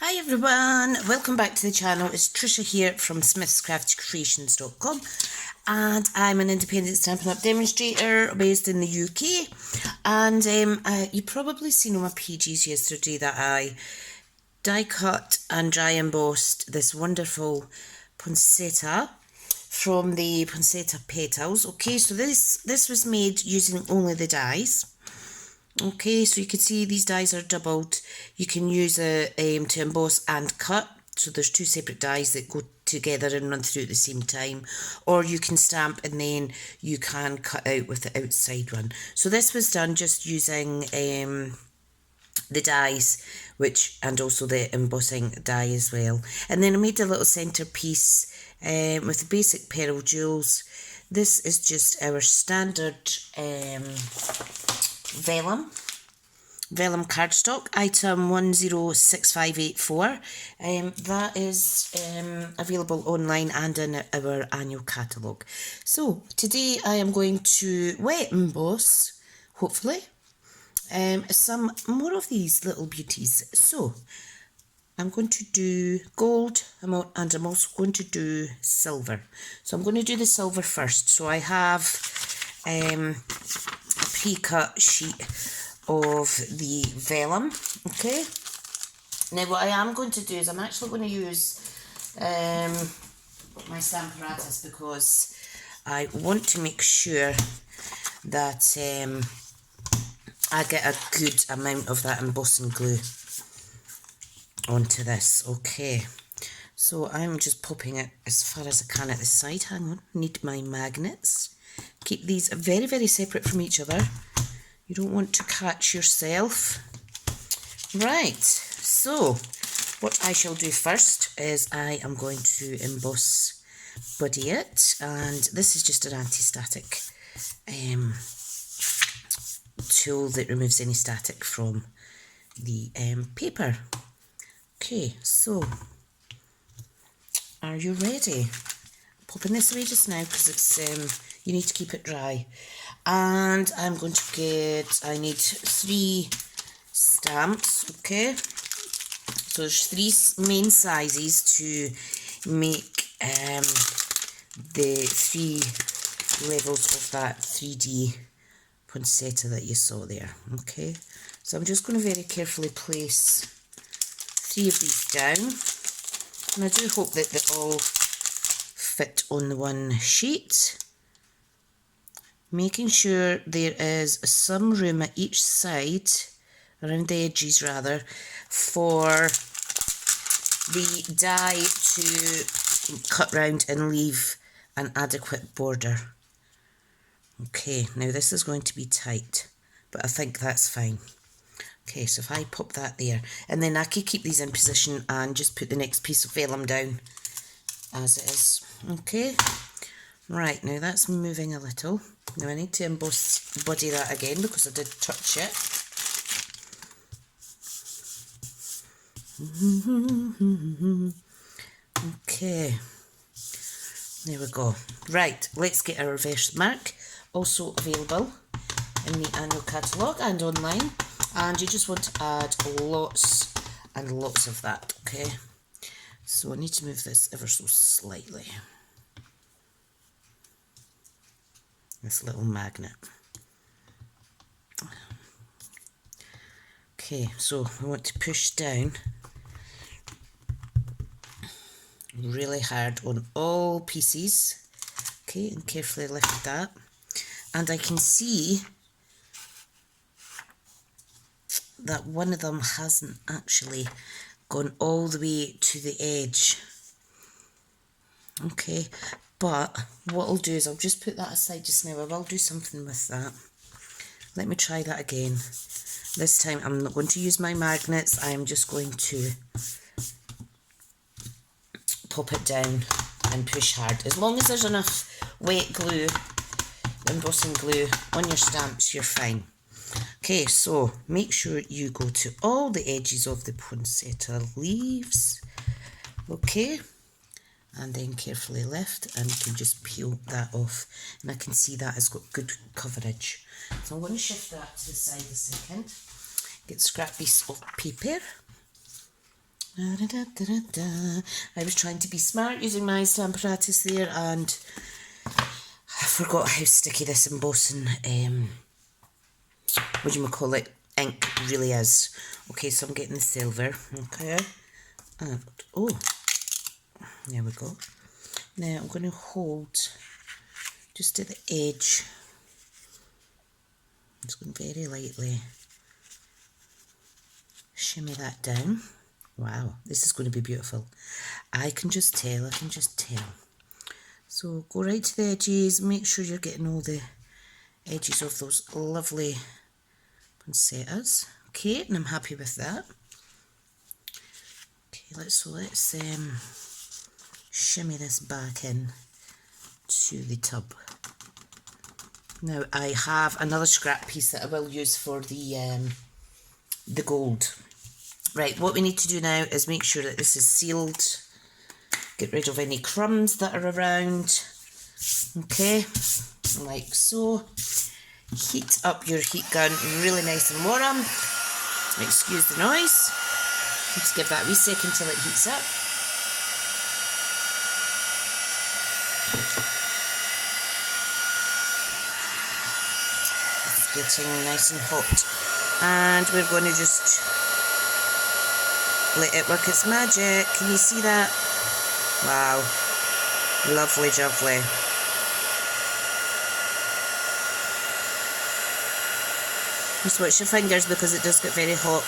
Hi everyone, welcome back to the channel. It's Tricia here from smithscraftycreations.com, and I'm an independent Stampin' Up demonstrator based in the UK. And you probably seen on my pages yesterday that I die cut and dry embossed this wonderful poinsettia from the Poinsettia Petals. Okay, so this was made using only the dies. Okay, so you can see these dies are doubled. You can use it to emboss and cut. So there's two separate dies that go together and run through at the same time. Or you can stamp and then you can cut out with the outside one. So this was done just using the dies, and also the embossing die as well. And then I made a little centrepiece with the basic pearl jewels. This is just our standard Velum cardstock, item 106584. That is available online and in our annual catalogue. So today I am going to wet emboss, hopefully, some more of these little beauties. So I'm going to do gold and I'm also going to do silver. So I'm going to do the silver first. So I have a pre-cut sheet of the vellum. Okay, now what I am going to do is I'm actually going to use my stamp apparatus because I want to make sure that I get a good amount of that embossing glue onto this. Okay, so I'm just popping it as far as I can at the side. Hang on, need my magnets. Keep these very, very separate from each other. You don't want to catch yourself. Right, so what I shall do first is I am going to emboss buddy it, and this is just an anti-static tool that removes any static from the paper. Okay, so are you ready? Popping this away just now because it's you need to keep it dry. And I'm going to I need 3 stamps, okay? So there's 3 main sizes to make the 3 levels of that 3D poinsettia that you saw there, okay? So I'm just going to very carefully place 3 of these down. And I do hope that they all fit on the one sheet. Making sure there is some room at each side, around the edges rather, for the die to cut round and leave an adequate border. Okay, now this is going to be tight, but I think that's fine. Okay, so if I pop that there, and then I can keep these in position and just put the next piece of vellum down as it is. Okay, right, now that's moving a little. Now I need to emboss buddy that again because I did touch it. Okay, there we go. Right, let's get our reverse mark, also available in the annual catalogue and online. And you just want to add lots and lots of that, okay? So I need to move this ever so slightly. This little magnet. Okay, so we want to push down really hard on all pieces. Okay, and carefully lift that. And I can see that one of them hasn't actually gone all the way to the edge. Okay, but what I'll do is I'll just put that aside just now. I will do something with that. Let me try that again. This time I'm not going to use my magnets. I'm just going to pop it down and push hard. As long as there's enough wet glue, embossing glue on your stamps, you're fine. Okay, so make sure you go to all the edges of the poinsettia leaves. Okay, and then carefully lift, and you can just peel that off. And I can see that has got good coverage. So I'm going to shift that to the side a second. Get a scrap piece of paper. I was trying to be smart using my stamp apparatus there, and I forgot how sticky this embossing, what do you call it, ink really is. Okay, so I'm getting the silver, okay, and, oh, there we go. Now I'm going to hold just at the edge, I'm just going very lightly shimmy that down. Wow, this is going to be beautiful. I can just tell. So go right to the edges, make sure you're getting all the edges of those lovely poinsettias. Okay, and I'm happy with that. Okay, let's shimmy this back in to the tub. Now I have another scrap piece that I will use for the gold. Right, what we need to do now is make sure that this is sealed. Get rid of any crumbs that are around. Okay, like so. Heat up your heat gun really nice and warm. Excuse the noise. Let's give that a wee second till it heats up. It's getting nice and hot. And we're going to just let it work its magic. Can you see that? Wow. Lovely jubbly. Just watch your fingers because it does get very hot.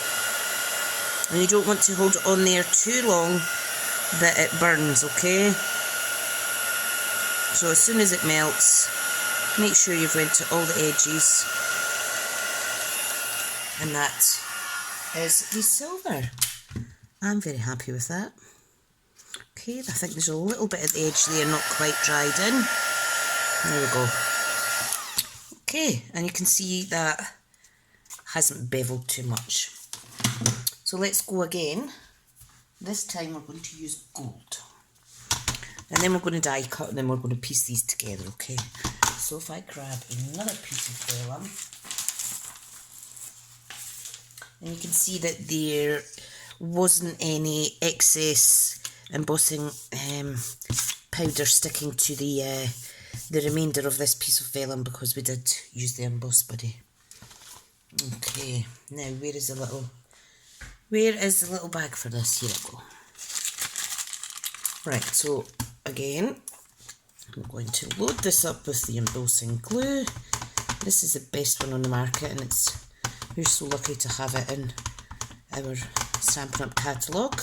And you don't want to hold it on there too long that it burns, okay? So as soon as it melts, make sure you've went to all the edges. And that is the silver. I'm very happy with that. Okay, I think there's a little bit at the edge there not quite dried in. There we go. Okay, and you can see that hasn't beveled too much. So let's go again. This time we're going to use gold. And then we're going to die cut and then we're going to piece these together, okay? So if I grab another piece of vellum, and you can see that there wasn't any excess embossing powder sticking to the remainder of this piece of vellum because we did use the emboss buddy. Okay, now where is the little bag for this? Here we go. Right, so again, I'm going to load this up with the embossing glue. This is the best one on the market, and we're so lucky to have it in our Stampin' Up! Catalogue.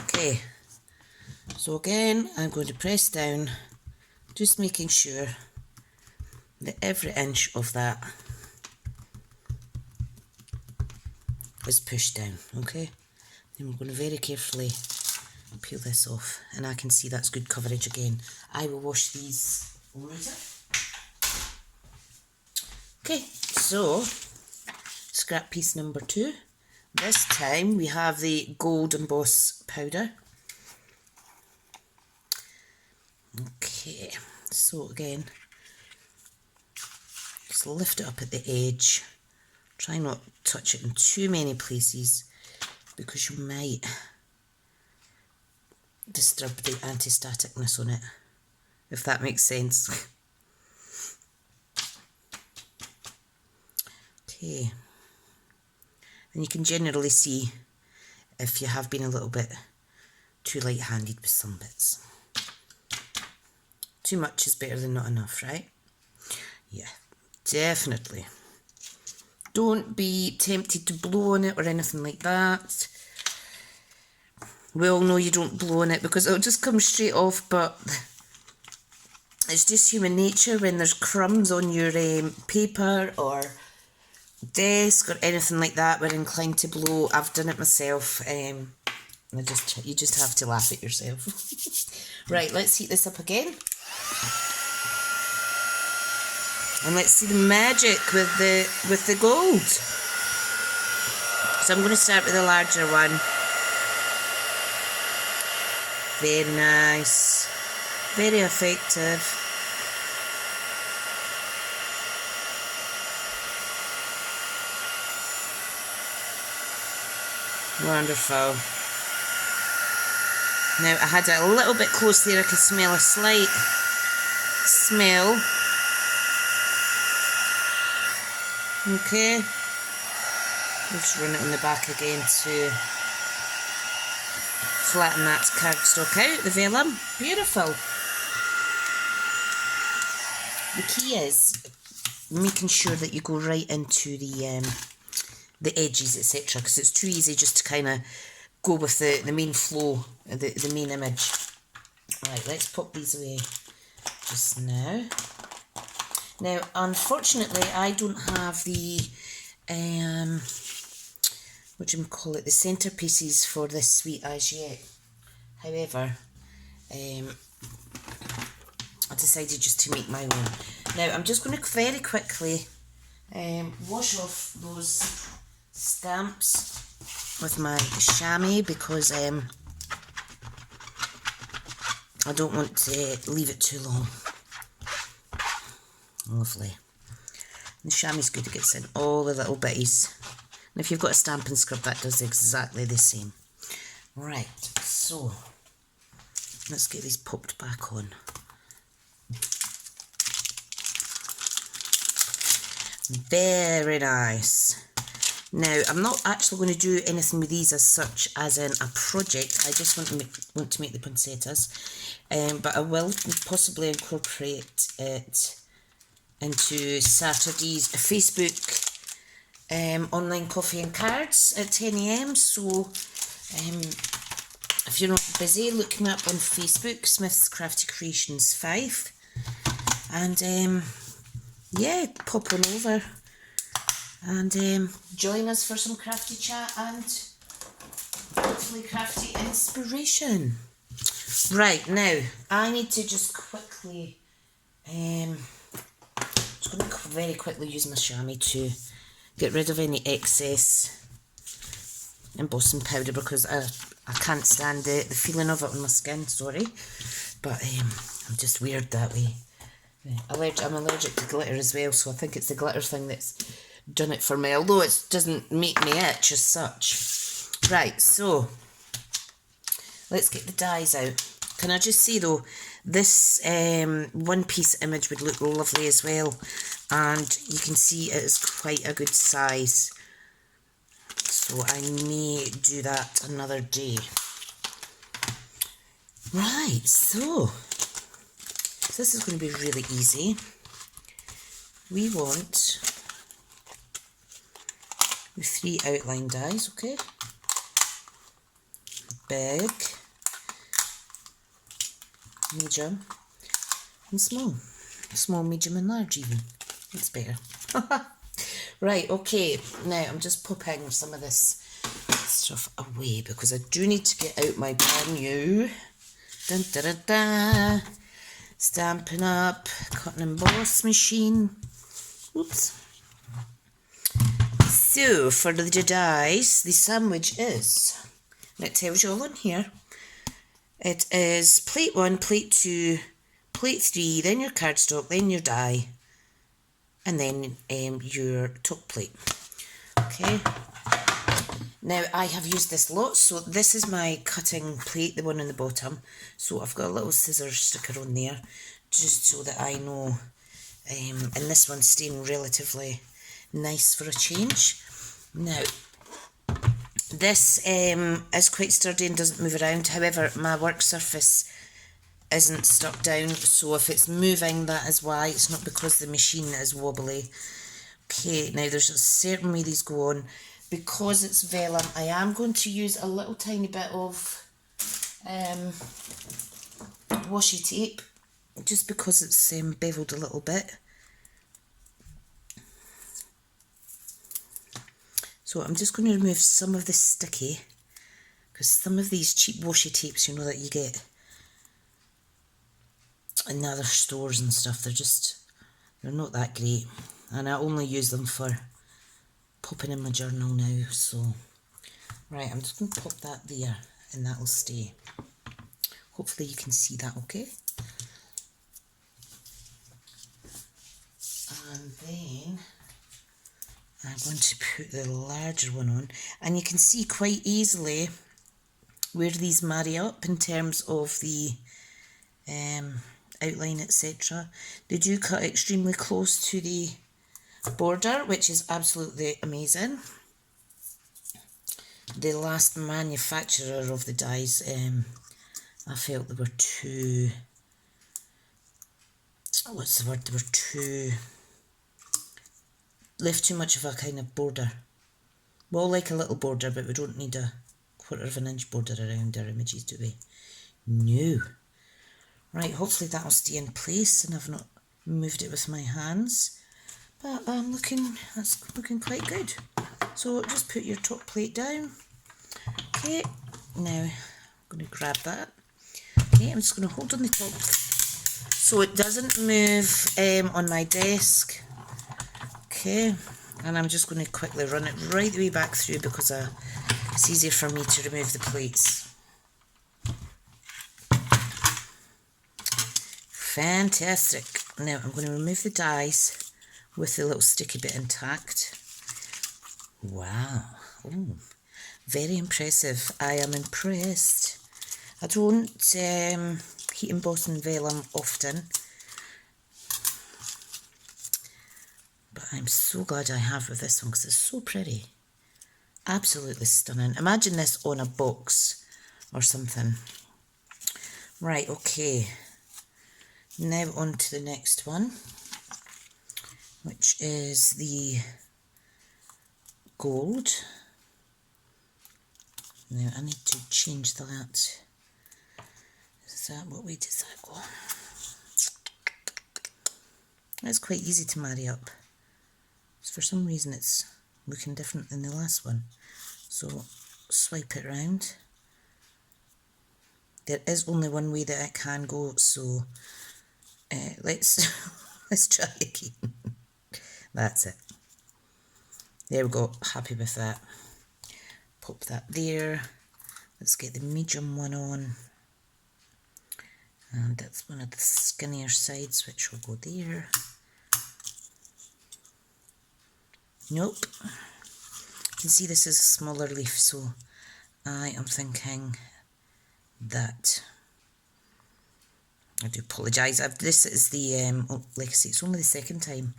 Okay, so again, I'm going to press down, just making sure that every inch of that is pushed down, okay? Then we're going to very carefully peel this off, and I can see that's good coverage again. I will wash these later. Okay, so scrap piece number 2. This time we have the gold emboss powder. Okay, so again, just lift it up at the edge. Try not to touch it in too many places because you might disturb the anti-staticness on it, if that makes sense. Okay, and you can generally see if you have been a little bit too light-handed with some bits. Too much is better than not enough, right? Yeah, definitely. Don't be tempted to blow on it or anything like that. We all know you don't blow on it because it'll just come straight off, but it's just human nature when there's crumbs on your paper or desk or anything like that, we're inclined to blow. I've done it myself. You just have to laugh at yourself. Right, let's heat this up again. And let's see the magic with the gold. So I'm going to start with the larger one. Very nice. Very effective. Wonderful. Now I had it a little bit close there, I could smell a slight smell. Okay. Let's run it on the back again to flatten that cardstock out, the vellum. Beautiful. The key is making sure that you go right into the edges, etc., because it's too easy just to kind of go with the main flow, the main image. Right, let's pop these away just now. Now, unfortunately, I don't have the what do you call it, the centerpieces for this suite as yet. However, I decided just to make my own. Now, I'm just going to very quickly wash off those stamps with my chamois because I don't want to leave it too long. Lovely. The chamois is good, it gets in all the little bitties. And if you've got a Stampin' scrub, that does exactly the same. Right, so let's get these popped back on. Very nice. Now, I'm not actually going to do anything with these as such as in a project. I just want to make the poinsettias. But I will possibly incorporate it into Saturday's Facebook online coffee and cards at 10 AM. So if you're not busy, look me up on Facebook, Smith's Crafty Creations 5. And yeah, pop on over and join us for some crafty chat and hopefully crafty inspiration. Right, now I need to just quickly just going to very quickly use my chamois to get rid of any excess embossing powder because I can't stand the feeling of it on my skin, sorry. But I'm just weird that way. I'm allergic to glitter as well, so I think it's the glitter thing that's done it for me, although it doesn't make me itch as such. Right, so let's get the dies out. Can I just say though, this one piece image would look lovely as well, and you can see it is quite a good size, so I may do that another day. Right, so this is going to be really easy. We want the 3 outline dies, okay? Big, medium, and small. Small, medium, and large even. That's better. Right, okay. Now I'm just popping some of this stuff away because I do need to get out my brand new dun, da, da, da, Stampin' Up! Cut and Emboss machine. Oops. So, for the dies, the sandwich is, and it tells you all on here, it is plate 1, plate 2, plate 3, then your cardstock, then your die, and then your top plate. Okay. Now, I have used this lot, so this is my cutting plate, the one on the bottom. So I've got a little scissors sticker on there, just so that I know, and this one's staying relatively nice for a change. Now, this is quite sturdy and doesn't move around. However, my work surface isn't stuck down, so if it's moving, that is why. It's not because the machine is wobbly. Okay, now there's a certain way these go on. Because it's vellum, I am going to use a little tiny bit of washi tape, just because it's beveled a little bit. So I'm just going to remove some of the sticky, because some of these cheap washi tapes, you know, that you get in other stores and stuff, they're not that great, and I only use them for popping in my journal now. So right, I'm just going to pop that there and that will stay. Hopefully you can see that okay. And then I'm going to put the larger one on, and you can see quite easily where these marry up in terms of the outline, etc. They do cut extremely close to the border, which is absolutely amazing. The last manufacturer of the dies, I felt they were too, what's the word, they were too, left too much of a kind of border. We all like a little border, but we don't need a 1/4 of an inch border around our images, do we? No. Right, hopefully that'll stay in place and I've not moved it with my hands. But that's looking quite good. So just put your top plate down. Okay, now I'm going to grab that. Okay, I'm just going to hold on the top so it doesn't move on my desk. Okay, and I'm just going to quickly run it right the way back through because it's easier for me to remove the plates. Fantastic. Now I'm going to remove the dies with the little sticky bit intact. Wow. Ooh, very impressive. I am impressed. I don't heat emboss in vellum often, but I'm so glad I have with this one because it's so pretty. Absolutely stunning. Imagine this on a box or something. Right, okay. Now on to the next one, which is the gold. Now I need to change that. Is that what way does that go? That's quite easy to marry up. For some reason it's looking different than the last one. So swipe it round. There is only one way that it can go, so let's try again. That's it. There we go, happy with that. Pop that there. Let's get the medium one on. And that's one of the skinnier sides, which will go there. Nope. You can see this is a smaller leaf, so I am thinking that, I do apologise, this is the, like I say, it's only the second time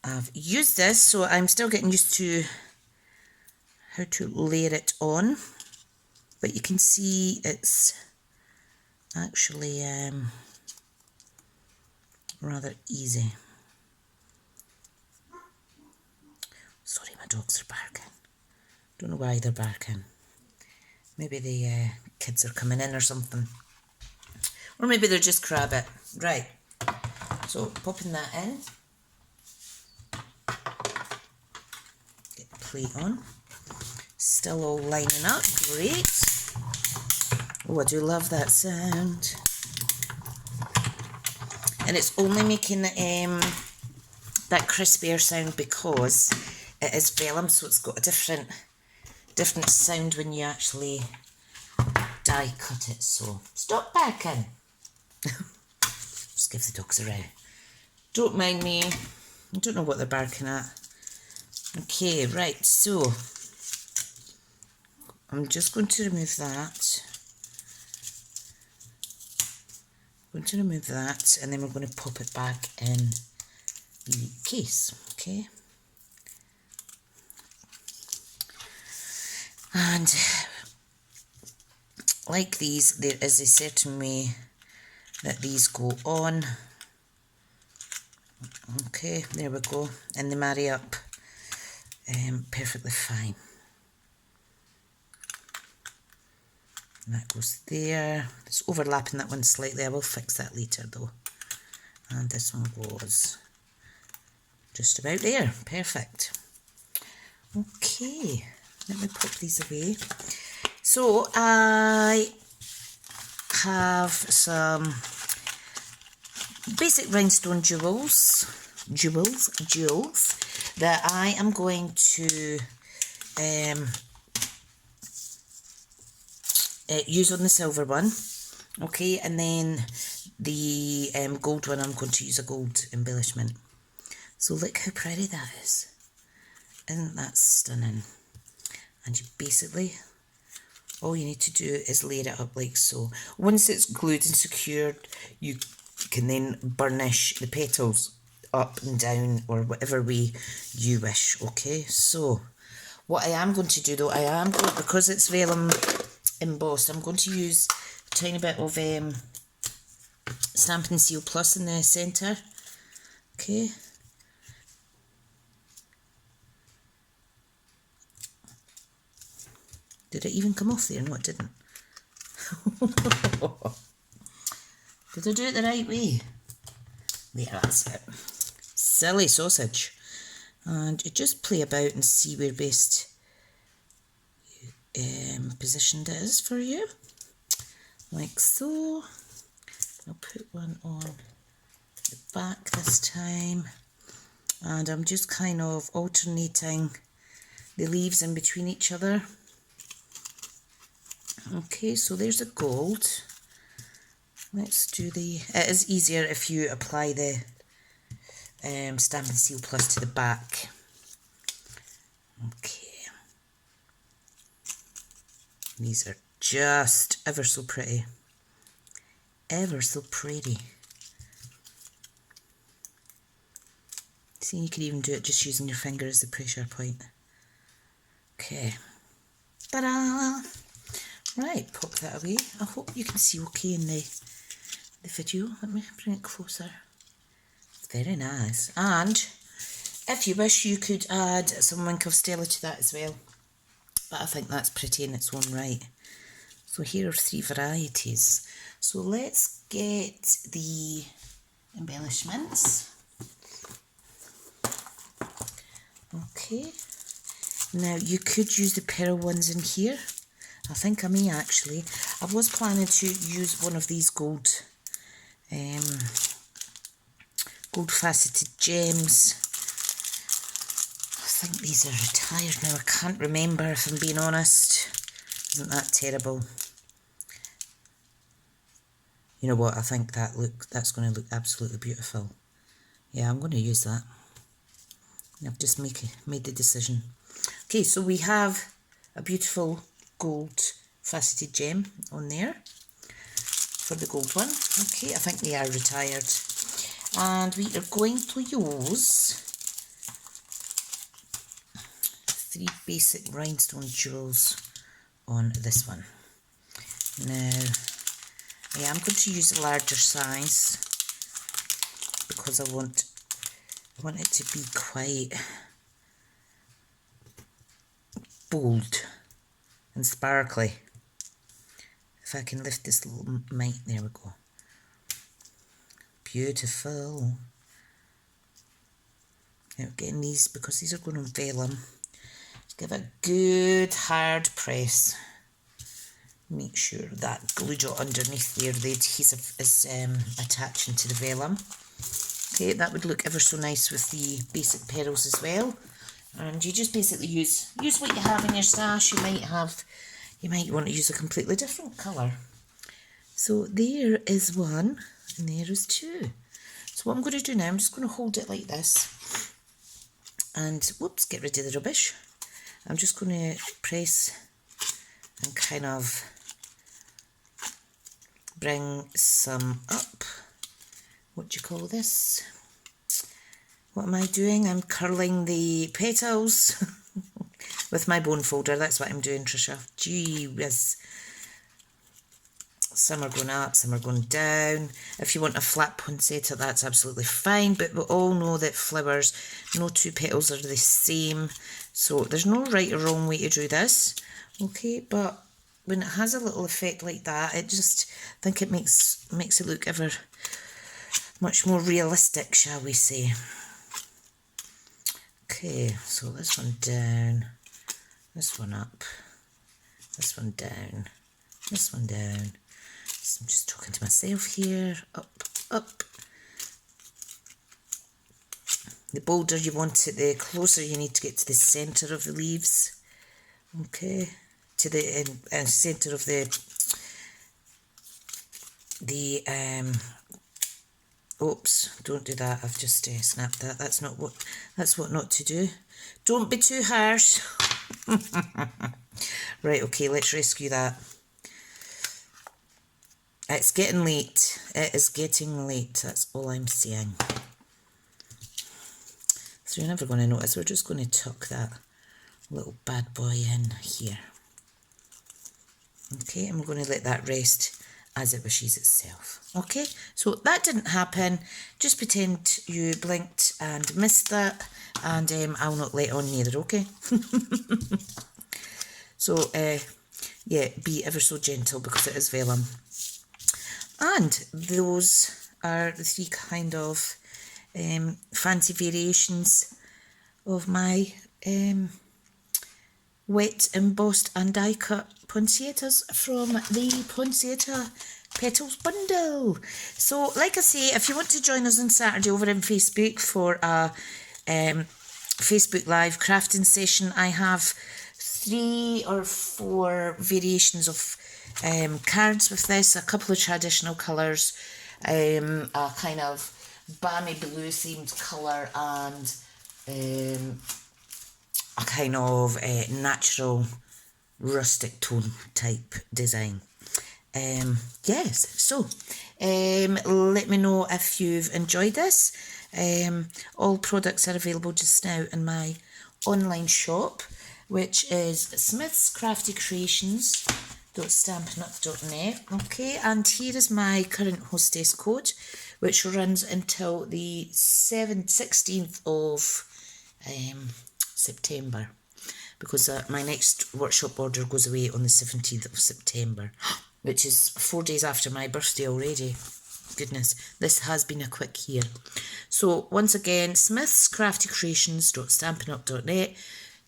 I've used this, so I'm still getting used to how to layer it on, but you can see it's actually rather easy. Sorry, my dogs are barking. Don't know why they're barking. Maybe the kids are coming in or something. Or maybe they're just crabbit. Right. So, popping that in. Get the plate on. Still all lining up. Great. Oh, I do love that sound. And it's only making that crispier sound because it is vellum, so it's got a different sound when you actually die cut it. So stop barking. Just give the dogs a row. Don't mind me. I don't know what they're barking at. Okay, right, so I'm just going to remove that. I'm going to remove that, and then we're going to pop it back in the case. Okay. And like these, there is a certain way that these go on. Okay, there we go, and they marry up perfectly fine. And that goes there. It's overlapping that one slightly. I will fix that later though. And this one goes just about there. Perfect. Okay, let me pop these away. So I have some basic rhinestone jewels that I am going to use on the silver one. Okay, and then the gold one, I'm going to use a gold embellishment. So look how pretty that is. Isn't that stunning? And you basically, all you need to do is layer it up like so. Once it's glued and secured, you can then burnish the petals up and down or whatever way you wish. Okay, so what I am going to do though, because it's vellum embossed, I'm going to use a tiny bit of Stampin' Seal Plus in the centre. Okay. Did it even come off there? No, it didn't. Did I do it the right way? There, that's it. Silly sausage. And you just play about and see where best positioned it is for you. Like so. I'll put one on the back this time. And I'm just kind of alternating the leaves in between each other. Okay, so there's the gold. Let's do it is easier if you apply the Stampin' Seal Plus to the back. Okay. These are just ever so pretty. Ever so pretty. See, you could even do it just using your finger as the pressure point. Okay. Ta-da! Right, pop that away. I hope you can see okay in the video. Let me bring it closer. It's very nice. And if you wish, you could add some Wink of Stella to that as well. But I think that's pretty in its own right. So here are 3 varieties. So let's get the embellishments. Okay. Now you could use the pearl ones in here. I think I may actually. I was planning to use one of these gold faceted gems. I think these are retired now. I can't remember if I'm being honest. Isn't that terrible? You know what? I think that's going to look absolutely beautiful. Yeah, I'm going to use that. I've just made the decision. Okay, so we have a beautiful gold faceted gem on there for the gold one. Okay, I think they are retired. And we are going to use 3 basic rhinestone jewels on this one. Now, I am going to use a larger size because I want it to be quite bold and sparkly. If I can lift this little mite, there we go. Beautiful. Now getting these, because these are going on vellum, just give it a good hard press. Make sure that glue dot underneath there, the adhesive is attaching to the vellum. Okay, that would look ever so nice with the basic pearls as well. And you just basically use what you have in your stash. You might want to use a completely different colour. So there is one, and there is 2. So what I'm going to do now, I'm just going to hold it like this, and whoops, get rid of the rubbish. I'm just going to press and kind of bring some up. What do you call this? What am I doing? I'm curling the petals with my bone folder. That's what I'm doing, Tricia. Gee whiz. Some are going up, some are going down. If you want a flat poinsettia, that's absolutely fine. But we all know that flowers, no 2 petals are the same. So there's no right or wrong way to do this. Okay, but when it has a little effect like that, I think it makes it look ever much more realistic, shall we say. Okay, so this one down, this one up, this one down, this one down. So I'm just talking to myself here. Up, up. The bolder you want it, the closer you need to get to the centre of the leaves. Okay, to the centre of the Oops, don't do that. I've just snapped that. That's what not to do. Don't be too harsh. Right, okay, let's rescue that. It's getting late. It is getting late. That's all I'm saying. So you're never going to notice. We're just going to tuck that little bad boy in here. Okay, and we're going to let that rest as it wishes itself. Okay, so that didn't happen. Just pretend you blinked and missed that, and I'll not let on neither, okay? So, yeah, be ever so gentle because it is vellum. And those are the three kind of fancy variations of my wet, embossed and die cut poinsettias from the Poinsettia Petals bundle. So like I say, if you want to join us on Saturday over on Facebook for a Facebook Live crafting session, I have 3 or 4 variations of cards with this, a couple of traditional colours, a kind of balmy blue themed colour, and a kind of natural rustic tone type design. Yes, so let me know if you've enjoyed this. All products are available just now in my online shop, which is smithscraftycreations.stampinup.net. Okay, and here is my current hostess code, which runs until the 16th of September, because my next workshop order goes away on the 17th of September, which is 4 days after my birthday already. Goodness, this has been a quick year. So once again, smithscraftycreations.stampinup.net.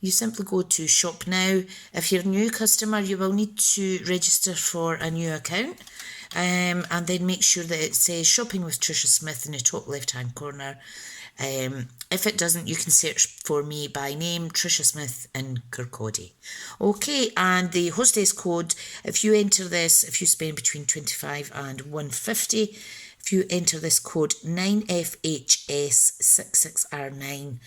You simply go to shop now. If you're a new customer, you will need to register for a new account, and then make sure that it says shopping with Tricia Smith in the top left hand corner. If it doesn't, you can search for me by name, Tricia Smith in Kirkcaldy. Okay, and the hostess code, if you enter this, if you spend between 25 and 150, if you enter this code 9FHS66R9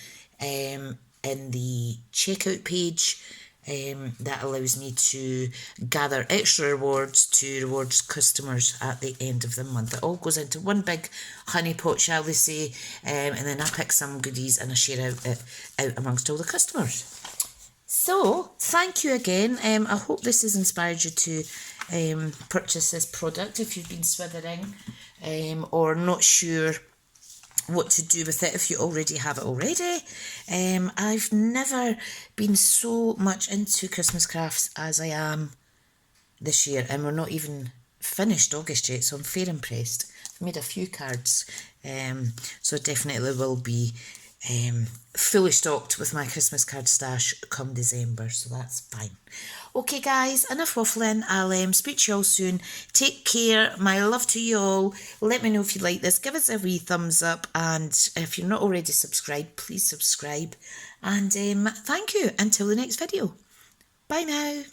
in the checkout page, that allows me to gather extra rewards to reward customers at the end of the month. It all goes into one big honey pot, shall we say, and then I pick some goodies and I share out amongst all the customers. So, thank you again. I hope this has inspired you to purchase this product if you've been swithering or not sure what to do with it if you already have it already. I've never been so much into Christmas crafts as I am this year, and we're not even finished August yet, so I'm fair impressed. I've made a few cards, so definitely will be fully stocked with my Christmas card stash come December, so that's fine. Okay guys, enough waffling. I'll speak to you all soon. Take care. My love to you all. Let me know if you like this. Give us a wee thumbs up, and if you're not already subscribed, please subscribe. And thank you. Until the next video. Bye now.